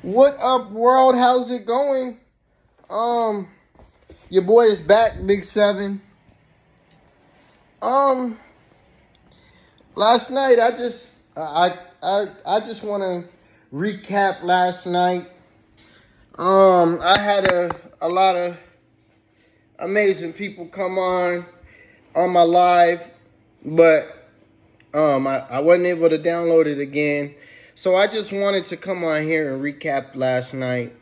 What up, world? How's it going? Um, your boy is back, Big Seven. Um, last night I just want to recap last night. I had a lot of amazing people come on my live, but I wasn't able to download it again. So I just wanted to come on here and recap last night,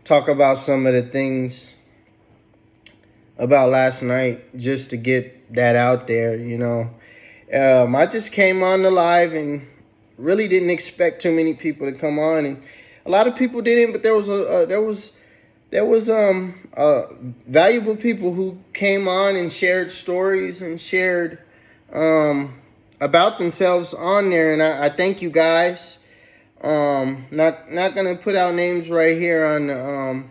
talk about some of the things about last night just to get that out there. I just came on the live and really didn't expect too many people to come on, and a lot of people didn't. But there was valuable people who came on and shared stories and shared um, about themselves on there, and I thank you guys. Not gonna put out names right here on the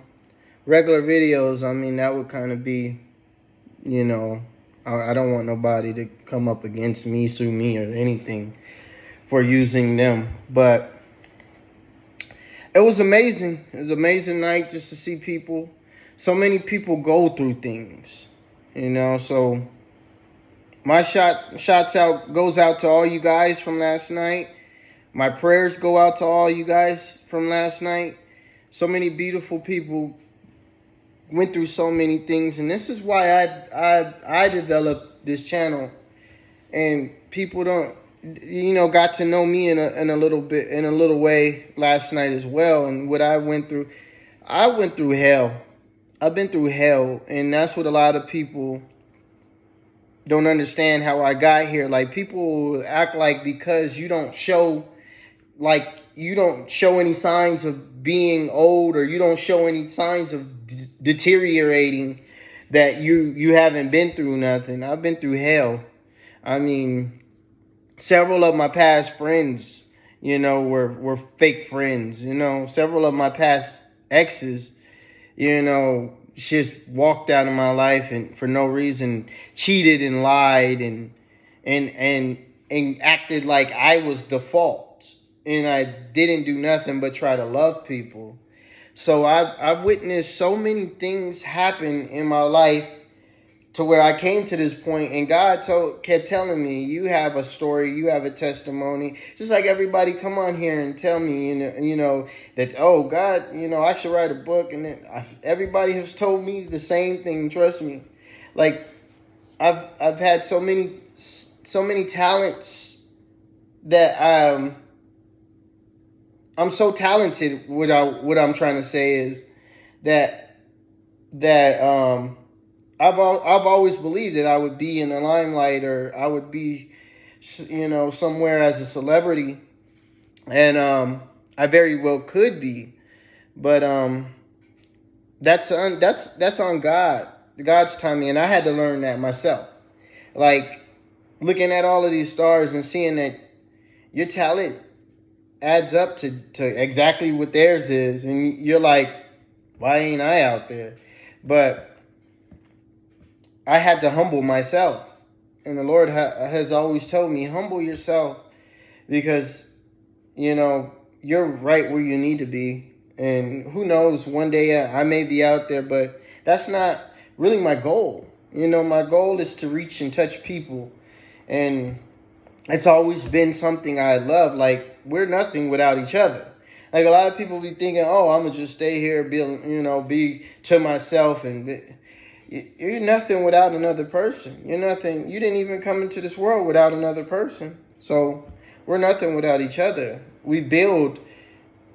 regular videos. I mean, that would kind of be, you know, I don't want nobody to come up against me, sue me, or anything for using them. But it was amazing. It was an amazing night just to see people. So many people go through things. So my shots out goes out to all you guys from last night. My prayers go out to all you guys from last night. So many beautiful people went through so many things, and this is why I developed this channel, and people don't got to know me in a little bit, in a little way, last night as well. And what I went through hell. I've been through hell, and that's what a lot of people don't understand how I got here. Like, people act like because you don't show any signs of being old, or you don't show any signs of deteriorating, that you haven't been through nothing. I've been through hell. I mean, several of my past friends, were fake friends. Several of my past exes, just walked out of my life and for no reason cheated and lied and acted like I was the fault, and I didn't do nothing but try to love people. So I've witnessed so many things happen in my life to where I came to this point, and God kept telling me, "You have a story, you have a testimony." Just like everybody come on here and tell me, that, oh God, I should write a book, and then everybody has told me the same thing. Trust me, like I've had so many talents that I'm so talented. What I'm trying to say is that I've always believed that I would be in the limelight, or I would be, somewhere as a celebrity, and I very well could be, but that's on God's timing, and I had to learn that myself. Like, looking at all of these stars and seeing that your talent adds up to exactly what theirs is, and you're like, why ain't I out there? But I had to humble myself. And the Lord has always told me, humble yourself, because, you're right where you need to be. And who knows, one day I may be out there, but that's not really my goal. My goal is to reach and touch people. And it's always been something I love. Like, we're nothing without each other. Like, a lot of people be thinking, oh, I'm going to just stay here, be to myself, and you're nothing without another person. You're nothing. You didn't even come into this world without another person. So we're nothing without each other. We build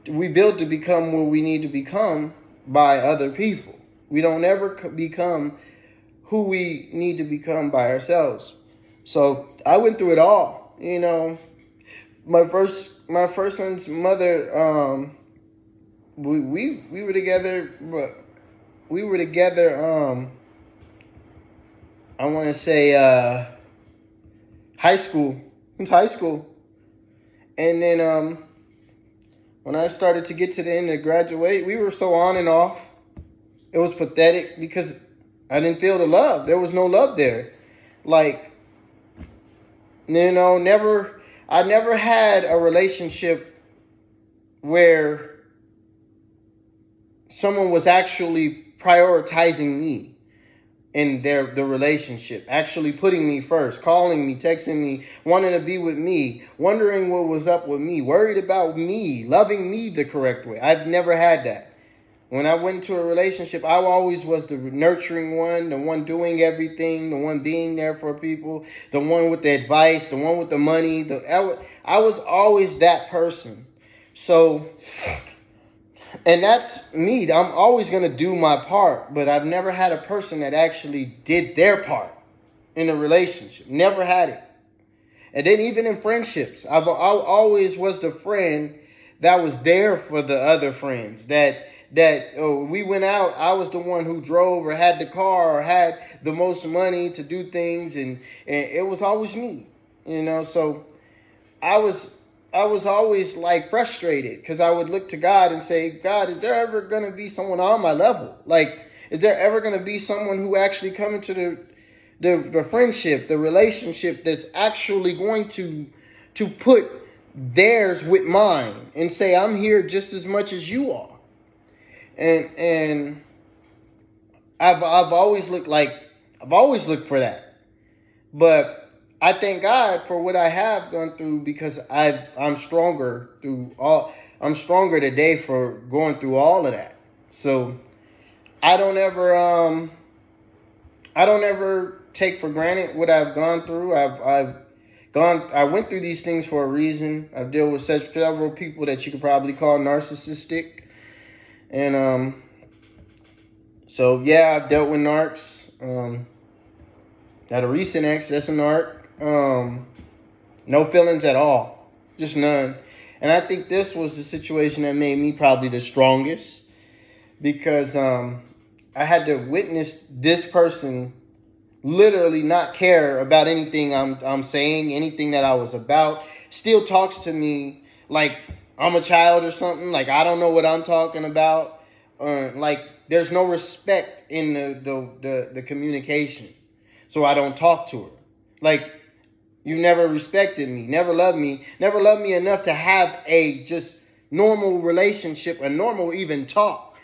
to become what we need to become by other people. We don't ever become who we need to become by ourselves. So I went through it all. My first son's mother. We were together, but we were together. I want to say high school. It's high school. And then when I started to get to the end of graduate, we were so on and off. It was pathetic because I didn't feel the love. There was no love there. Like, I never had a relationship where someone was actually prioritizing me in the relationship, actually putting me first, calling me, texting me, wanting to be with me, wondering what was up with me, worried about me, loving me the correct way. I've never had that. When I went into a relationship, I always was the nurturing one, the one doing everything, the one being there for people, the one with the advice, the one with the money. I was always that person. So, and that's me. I'm always going to do my part, but I've never had a person that actually did their part in a relationship. Never had it. And then even in friendships, I always was the friend that was there for the other friends. We went out, I was the one who drove or had the car or had the most money to do things, and it was always me, So I was always like frustrated because I would look to God and say, God, is there ever going to be someone on my level? Like, is there ever going to be someone who actually come into the friendship, the relationship that's actually going to put theirs with mine and say, I'm here just as much as you are? And I've always looked for that. But I thank God for what I have gone through, because I'm stronger today for going through all of that. So I don't ever take for granted what I've gone through. I went through these things for a reason. I've dealt with several people that you could probably call narcissistic. And so yeah, I've dealt with narcs. Had a recent ex that's a narc. No feelings at all, just none. And I think this was the situation that made me probably the strongest, because I had to witness this person literally not care about anything I'm saying, anything that I was about. Still talks to me like I'm a child or something. Like I don't know what I'm talking about. Like there's no respect in the communication. So I don't talk to her. Like, you never respected me, never loved me enough to have a just normal relationship, a normal even talk.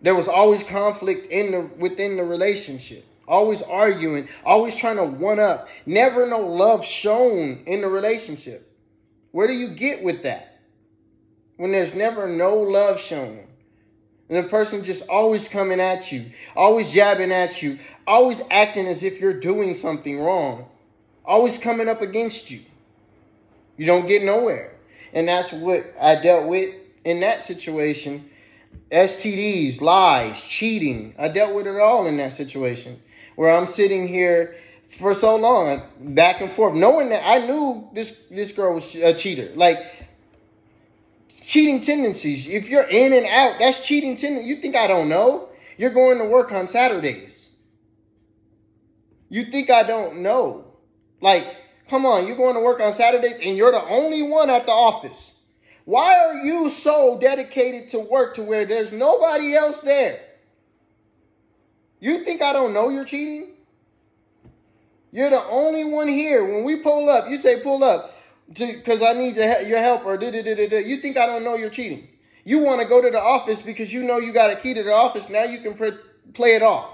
There was always conflict within the relationship. Always arguing, always trying to one up. Never no love shown in the relationship. Where do you get with that? When there's never no love shown. And the person just always coming at you, always jabbing at you, always acting as if you're doing something wrong, always coming up against you. You don't get nowhere. And that's what I dealt with in that situation. STDs, lies, cheating. I dealt with it all in that situation, where I'm sitting here for so long, back and forth, knowing that I knew this girl was a cheater. Like, cheating tendencies. If you're in and out, that's cheating tendencies. You think I don't know? You're going to work on Saturdays. You think I don't know? Like, come on, you're going to work on Saturdays and you're the only one at the office. Why are you so dedicated to work to where there's nobody else there? You think I don't know you're cheating? You're the only one here. When we pull up, you say pull up because I need your help, or you think I don't know you're cheating. You want to go to the office because you know you got a key to the office. Now you can play it off.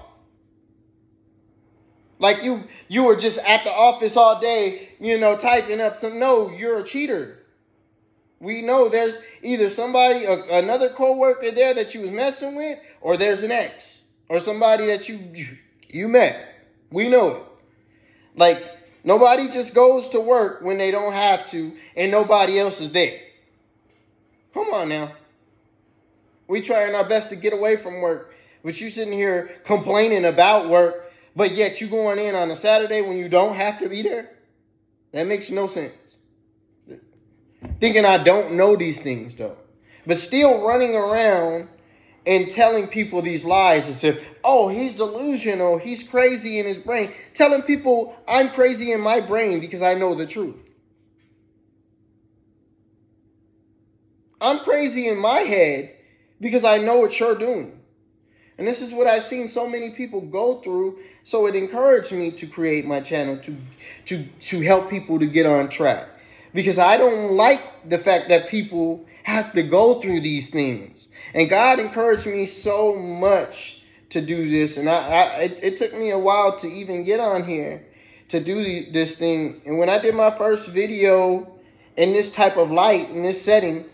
Like you were just at the office all day, typing up some. No, you're a cheater. We know there's either somebody, another coworker there that you was messing with, or there's an ex, or somebody that you met. We know it. Like, nobody just goes to work when they don't have to, and nobody else is there. Come on now. We trying our best to get away from work, but you sitting here complaining about work, but yet you going in on a Saturday when you don't have to be there? That makes no sense. Thinking I don't know these things, though. But still running around and telling people these lies as if, oh, he's delusional, he's crazy in his brain. Telling people I'm crazy in my brain because I know the truth. I'm crazy in my head because I know what you're doing. And this is what I've seen so many people go through. So it encouraged me to create my channel to help people to get on track. because I don't like the fact that people have to go through these things. And God encouraged me so much to do this, and it took me a while to even get on here to do this thing. And when I did my first video in this type of light, in this setting,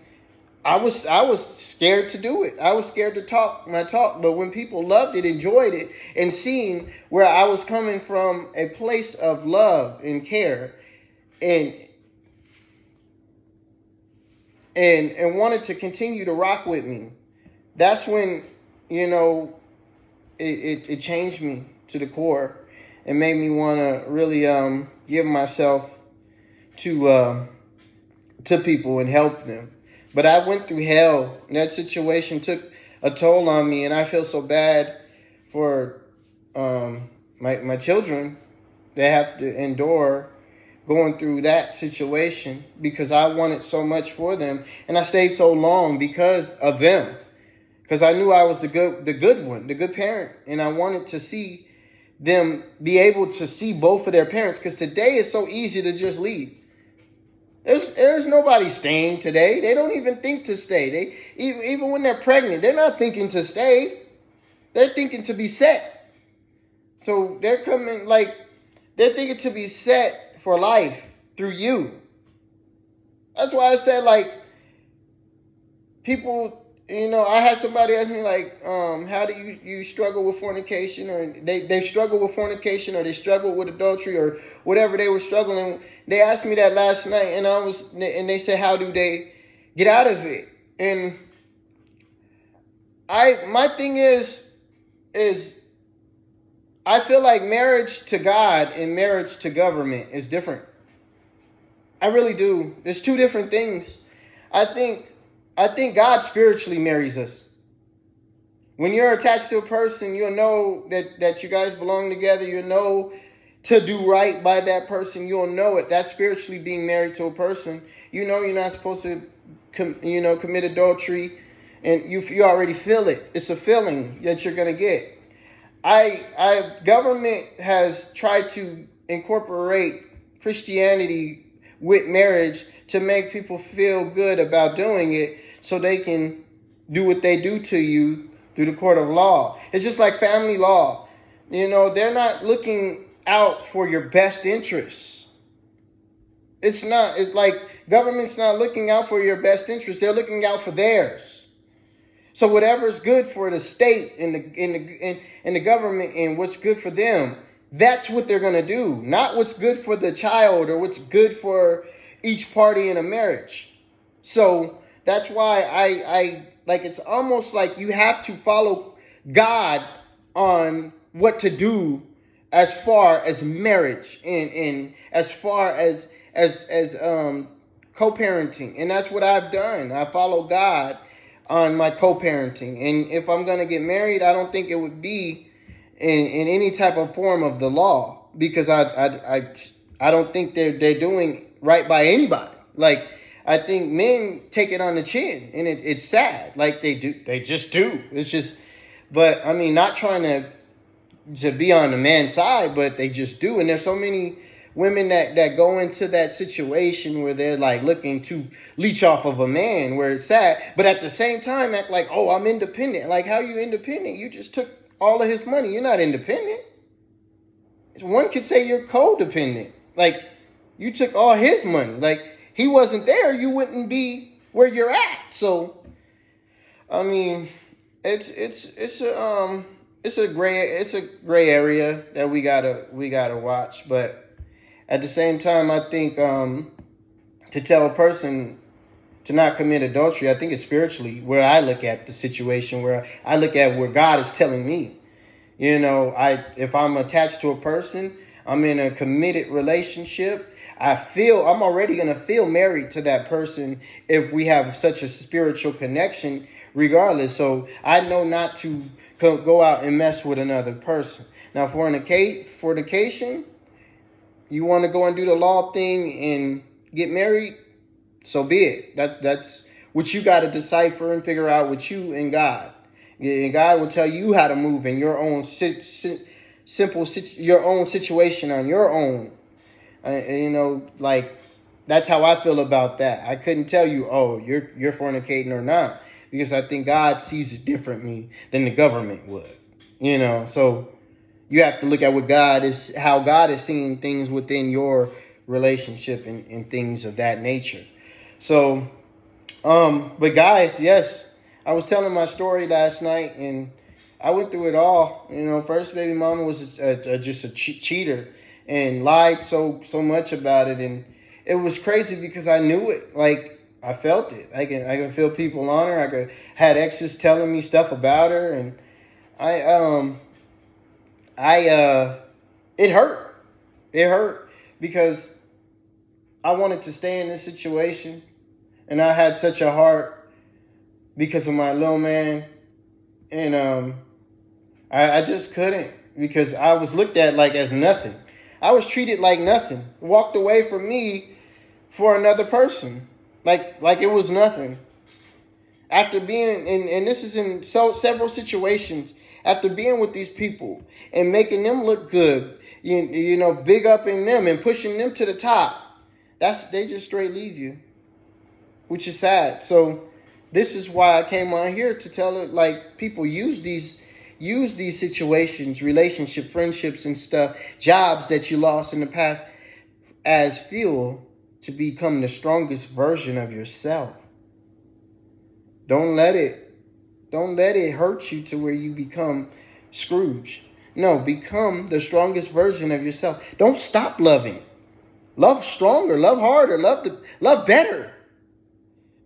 I was scared to do it. I was scared to talk my talk. But when people loved it, enjoyed it, and seeing where I was coming from a place of love and care, and wanted to continue to rock with me, that's when, it changed me to the core and made me want to really give myself to people and help them. But I went through hell. That situation took a toll on me, and I feel so bad for my children. They have to endure going through that situation because I wanted so much for them, and I stayed so long because of them. Because I knew I was the good one, the good parent, and I wanted to see them be able to see both of their parents. Because today is so easy to just leave. There's nobody staying today. They don't even think to stay. They even when they're pregnant, they're not thinking to stay. They're thinking to be set. So they're thinking to be set for life through you. That's why I said, people, I had somebody ask me, how do you struggle with fornication, or they struggle with fornication, or they struggle with adultery, or whatever they were struggling. They asked me that last night, and they said, how do they get out of it? And my thing is I feel like marriage to God and marriage to government is different. I really do. There's two different things. I think God spiritually marries us. When you're attached to a person, you'll know that you guys belong together. You'll know to do right by that person. You'll know it. That's spiritually being married to a person. You're not supposed to, commit adultery, and you already feel it. It's a feeling that you're gonna get. Government has tried to incorporate Christianity with marriage to make people feel good about doing it, so they can do what they do to you through the court of law. It's just like family law. They're not looking out for your best interests. It's like government's not looking out for your best interests. They're looking out for theirs. So whatever's good for the state and the government and what's good for them, that's what they're going to do. Not what's good for the child or what's good for each party in a marriage. So that's why I it's almost like you have to follow God on what to do as far as marriage and as far as co-parenting. And that's what I've done. I follow God on my co-parenting. And if I'm going to get married, I don't think it would be in any type of form of the law, because I don't think they're doing right by anybody. I think men take it on the chin, and it's sad. They just do. It's just, but I mean, not trying to be on the man's side, but they just do. And there's so many women that go into that situation where they're looking to leech off of a man, where it's sad, but at the same time act like, oh, I'm independent. How you independent? You just took all of his money. You're not independent. One could say you're codependent. You took all his money. He wasn't there, you wouldn't be where you're at. So, I mean, it's a gray area that we gotta watch. But at the same time, I think to tell a person to not commit adultery, I think it's spiritually where I look at the situation, where I look at where God is telling me. If I'm attached to a person, I'm in a committed relationship, I'm already going to feel married to that person if we have such a spiritual connection regardless. So I know not to go out and mess with another person. Now, fornication, you want to go and do the law thing and get married, so be it. That's what you got to decipher and figure out with you and God. And God will tell you how to move in your own your own situation on your own. That's how I feel about that. I couldn't tell you, oh, you're fornicating or not, because I think God sees it differently than the government would. So you have to look at how God is seeing things within your relationship and things of that nature. So, but guys, yes, I was telling my story last night, and I went through it all. First baby mama was just a cheater and lied so much about it, and it was crazy because I knew it. Like, I felt it. I can feel people on her. Had exes telling me stuff about her, and I it hurt. It hurt because I wanted to stay in this situation, and I had such a heart because of my little man, and I just couldn't, because I was looked at like as nothing. I was treated like nothing. Walked away from me for another person, like it was nothing. After being and this is in several situations, after being with these people and making them look good, big up in them and pushing them to the top, they just straight leave you, which is sad. So this is why I came on here to tell it, like, people use these situations, relationship, friendships and stuff, jobs that you lost in the past, as fuel to become the strongest version of yourself. Don't let it hurt you to where you become Scrooge. No, become the strongest version of yourself. Don't stop loving. Love stronger, love harder, love better.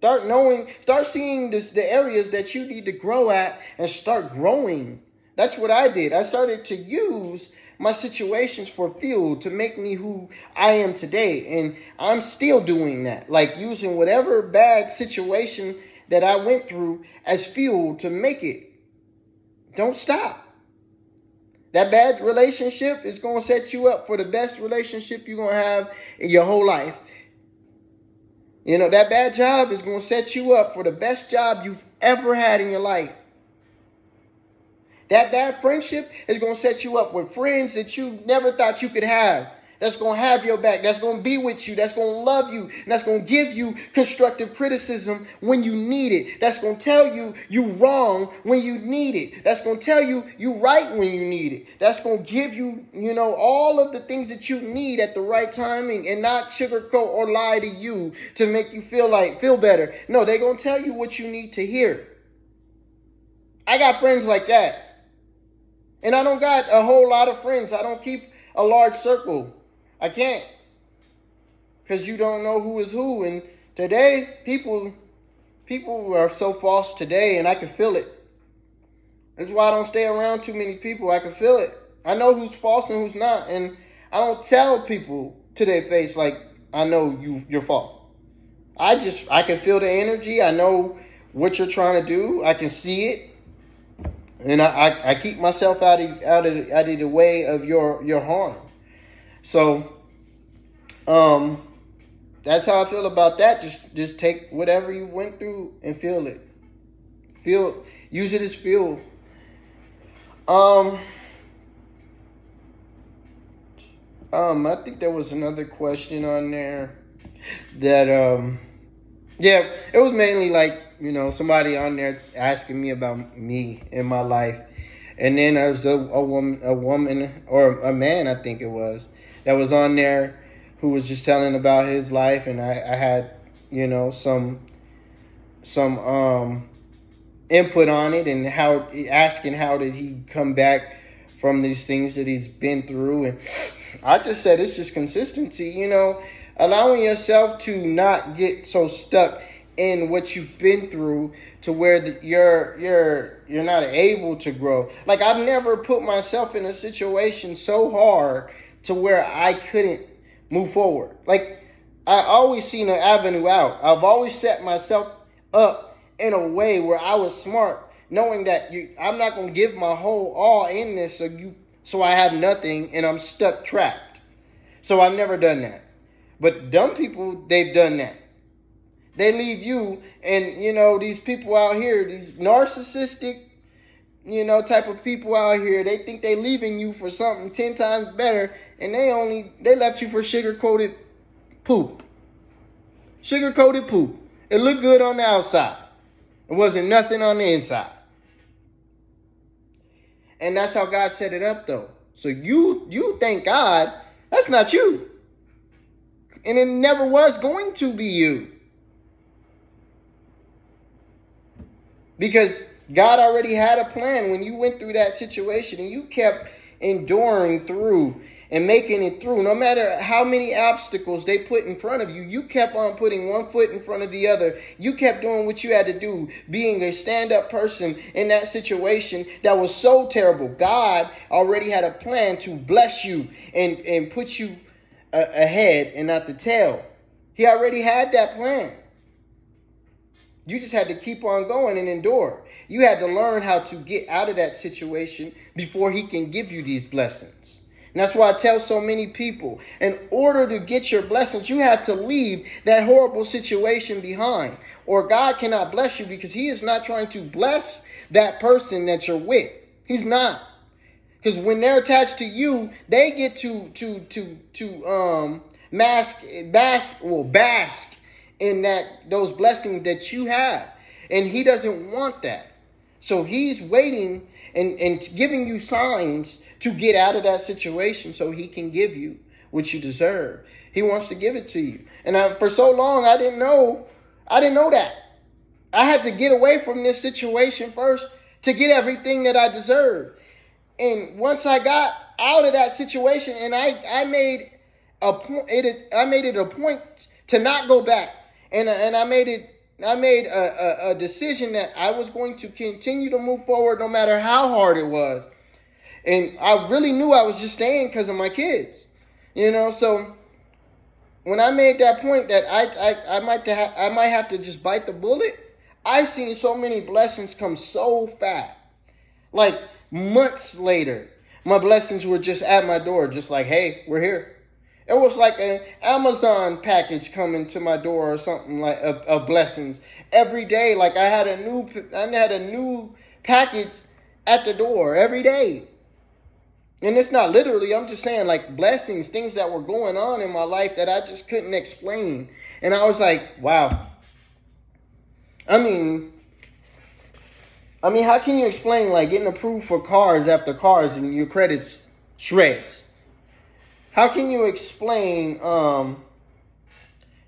Start seeing the areas that you need to grow at and start growing. That's what I did. I started to use my situations for fuel to make me who I am today. And I'm still doing that. Like, using whatever bad situation that I went through as fuel to make it. Don't stop. That bad relationship is going to set you up for the best relationship you're going to have in your whole life. That bad job is going to set you up for the best job you've ever had in your life. That bad friendship is going to set you up with friends that you never thought you could have. That's going to have your back. That's going to be with you. That's going to love you. And that's going to give you constructive criticism when you need it. That's going to tell you you wrong when you need it. That's going to tell you you right when you need it. That's going to give you, all of the things that you need at the right timing, and not sugarcoat or lie to you to make you feel better. No, they're going to tell you what you need to hear. I got friends like that. And I don't got a whole lot of friends. I don't keep a large circle. I can't, because you don't know who is who. And today, people are so false today, and I can feel it. That's why I don't stay around too many people. I can feel it. I know who's false and who's not, and I don't tell people to their face like, I know you're false. I can feel the energy. I know what you're trying to do. I can see it, and I keep myself out of the way of your harm. So, that's how I feel about that. Just take whatever you went through and feel it. Use it as fuel. I think there was another question on there that, yeah, it was mainly like, somebody on there asking me about me in my life. And then there was a woman or a man, I think it was, that was on there who was just telling about his life, and I had, some input on it, and asking how did he come back from these things that he's been through. And I just said it's just consistency, allowing yourself to not get so stuck in what you've been through to where you're not able to grow. Like, I've never put myself in a situation so hard to where I couldn't move forward. Like, I always seen an avenue out. I've always set myself up in a way where I was smart, knowing that I'm not going to give my whole all in this so I have nothing and I'm stuck, trapped. So I've never done that. But dumb people, they've done that. They leave you, and these people out here, these narcissistic, type of people out here, they think they leaving you for something 10 times better, and they left you for sugar-coated poop. Sugar-coated poop. It looked good on the outside. It wasn't nothing on the inside. And that's how God set it up, though. So you thank God. That's not you. And it never was going to be you. Because God already had a plan when you went through that situation and you kept enduring through and making it through. No matter how many obstacles they put in front of you, you kept on putting one foot in front of the other. You kept doing what you had to do, being a stand-up person in that situation that was so terrible. God already had a plan to bless you and put you ahead and not the tail. He already had that plan. You just had to keep on going and endure. You had to learn how to get out of that situation before he can give you these blessings. And that's why I tell so many people, in order to get your blessings, you have to leave that horrible situation behind. Or God cannot bless you because he is not trying to bless that person that you're with. He's not. Because when they're attached to you, they get to bask in those blessings that you have. And he doesn't want that. So he's waiting and giving you signs to get out of that situation so he can give you what you deserve. He wants to give it to you. And for so long, I didn't know that. I had to get away from this situation first to get everything that I deserved. And once I got out of that situation, and I made it a point to not go back. And I made a decision that I was going to continue to move forward no matter how hard it was. And I really knew I was just staying because of my kids. So when I made that point that I might have to just bite the bullet, I seen so many blessings come so fast. Like months later, my blessings were just at my door, just like, hey, we're here. It was like an Amazon package coming to my door or something like of blessings every day. Like I had a new package at the door every day. And it's not literally, I'm just saying like blessings, things that were going on in my life that I just couldn't explain. And I was like, wow. I mean, how can you explain like getting approved for cars after cars and your credit's shreds? How can you explain, knowing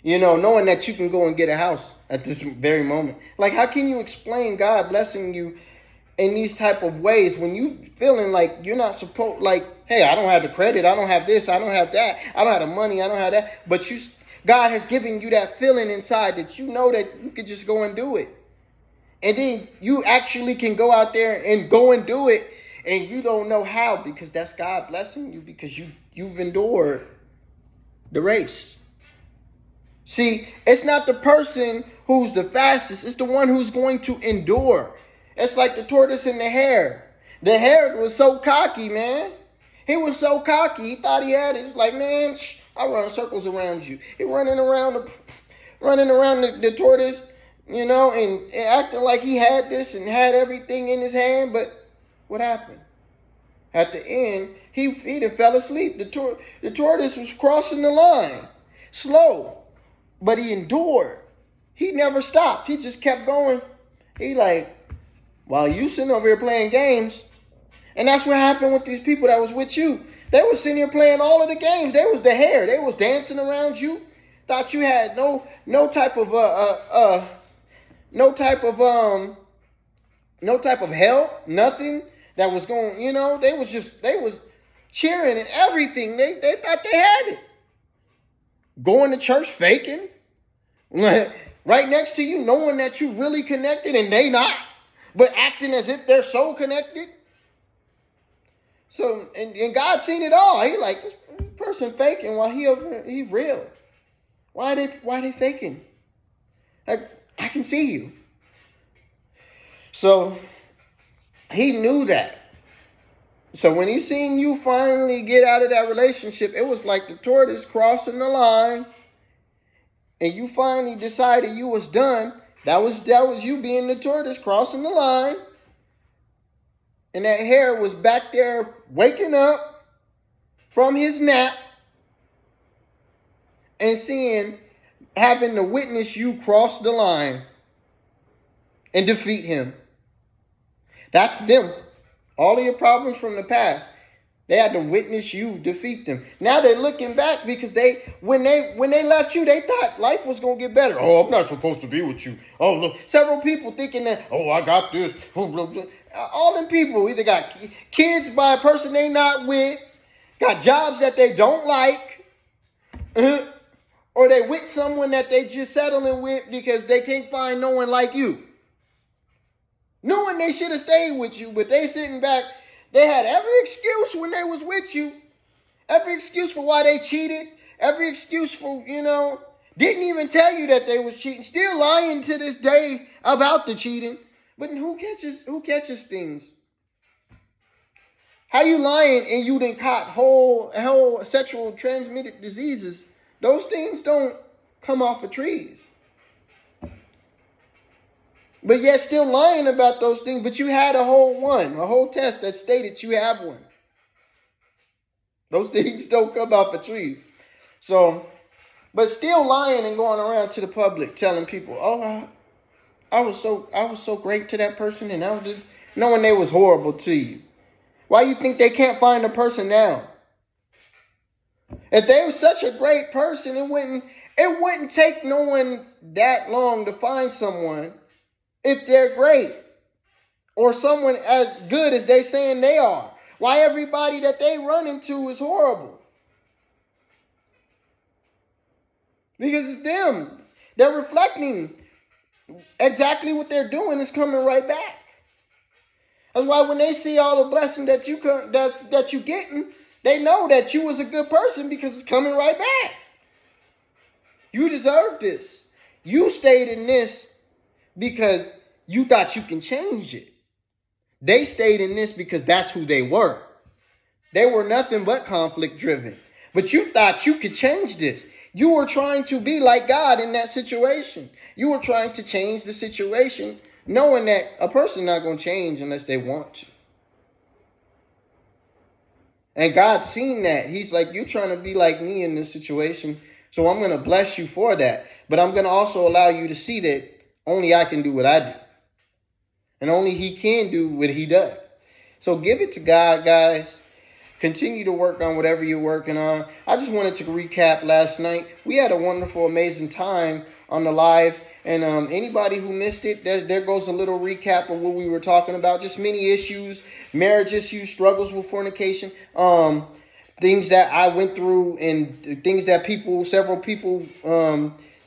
that you can go and get a house at this very moment? Like, how can you explain God blessing you in these type of ways when you feeling like you're not supposed, like, hey, I don't have the credit, I don't have this, I don't have that, I don't have the money, I don't have that. But God has given you that feeling inside that you know that you could just go and do it. And then you actually can go out there and go and do it. And you don't know how because that's God blessing you because you've endured the race. See, it's not the person who's the fastest. It's the one who's going to endure. It's like the tortoise and the hare. The hare was so cocky, man. He was so cocky. He thought he had it. He's like, man, I run circles around you. He running around the tortoise, and acting like he had this and had everything in his hand. But what happened? At the end, he done fell asleep. The tortoise was crossing the line. Slow. But he endured. He never stopped. He just kept going. He like, while you sitting over here playing games. And that's what happened with these people that was with you. They was sitting here playing all of the games. They was the hare. They was dancing around you. Thought you had no type of help, nothing that was going, they was cheering and everything. They thought they had it. Going to church faking. Right next to you, knowing that you really connected and they not, but acting as if they're so connected. So, and God seen it all. He like, this person faking while he real. Why they faking? Like, I can see you. So, he knew that. So when he seen you finally get out of that relationship, it was like the tortoise crossing the line. And you finally decided you was done. That was you being the tortoise crossing the line. And that hare was back there waking up from his nap and seeing having to witness you cross the line and defeat him. That's them. All of your problems from the past, they had to witness you defeat them. Now they're looking back because when they left you, they thought life was gonna get better. Oh, I'm not supposed to be with you. Oh, look, several people thinking that. Oh, I got this. All them people either got kids by a person they not with, got jobs that they don't like, or they with someone that they just settling with because they can't find no one like you. Knowing they should have stayed with you, but they sitting back. They had every excuse when they was with you. Every excuse for why they cheated. Every excuse for, didn't even tell you that they was cheating. Still lying to this day about the cheating. But who catches things? How you lying and you done caught whole sexual transmitted diseases? Those things don't come off of trees. But yet still lying about those things. But you had a whole test that stated you have one. Those things don't come off a tree. So, but still lying and going around to the public telling people, oh, I was so great to that person, and I was just knowing they was horrible to you. Why you think they can't find a person now? If they were such a great person, it wouldn't take no one that long to find someone if they're great or someone as good as they saying they are. Why everybody that they run into is horrible? Because it's them. They're reflecting exactly what they're doing is coming right back. That's why when they see all the blessing that you getting, they know that you was a good person because it's coming right back. You deserve this. You stayed in this because you thought you can change it. They stayed in this because that's who they were. They were nothing but conflict driven. But you thought you could change this. You were trying to be like God in that situation. You were trying to change the situation, knowing that a person not going to change unless they want to. And God's seen that. He's like, you're trying to be like me in this situation, so I'm going to bless you for that. But I'm going to also allow you to see that only I can do what I do. And only he can do what he does. So give it to God, guys. Continue to work on whatever you're working on. I just wanted to recap last night. We had a wonderful, amazing time on the live. And anybody who missed it, there goes a little recap of what we were talking about. Just many issues, marriage issues, struggles with fornication, things that I went through and things that several people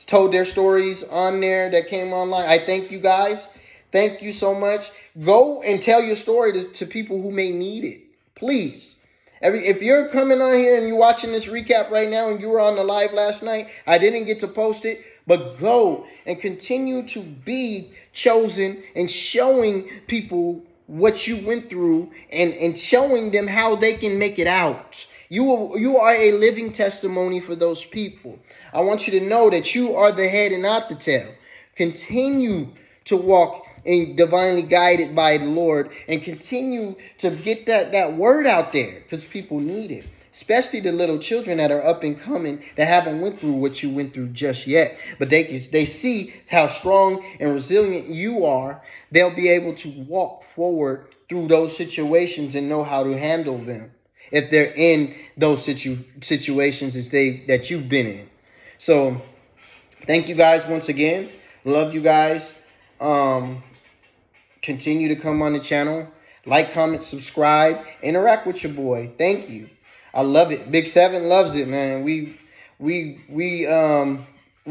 told their stories on there that came online. I thank you guys. Thank you so much. Go and tell your story to people who may need it. Please. If you're coming on here and you're watching this recap right now and you were on the live last night, I didn't get to post it, but go and continue to be chosen and showing people what you went through and showing them how they can make it out. You are a living testimony for those people. I want you to know that you are the head and not the tail. Continue to walk and divinely guided by the Lord and continue to get that word out there because people need it, especially the little children that are up and coming that haven't went through what you went through just yet. But they see how strong and resilient you are. They'll be able to walk forward through those situations and know how to handle them if they're in those situations that you've been in. So thank you guys once again. Love you guys. Continue to come on the channel, like, comment, subscribe, interact with your boy. Thank you. I love it. Big Seven loves it, man. We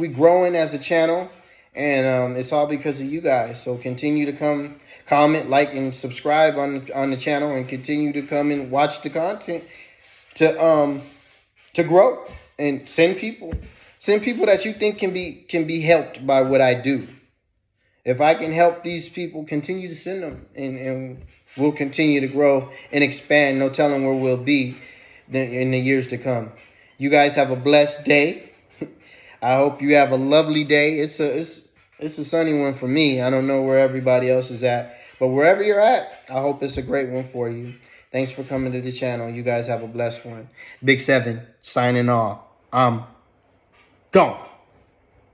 growing as a channel, and it's all because of you guys. So continue to come, comment, like, and subscribe on the channel, and continue to come and watch the content to grow and send people that you think can be helped by what I do. If I can help these people, continue to send them, and we'll continue to grow and expand. No telling where we'll be in the years to come. You guys have a blessed day. I hope you have a lovely day. It's a sunny one for me. I don't know where everybody else is at, but wherever you're at, I hope it's a great one for you. Thanks for coming to the channel. You guys have a blessed one. Big Seven signing off. I'm gone.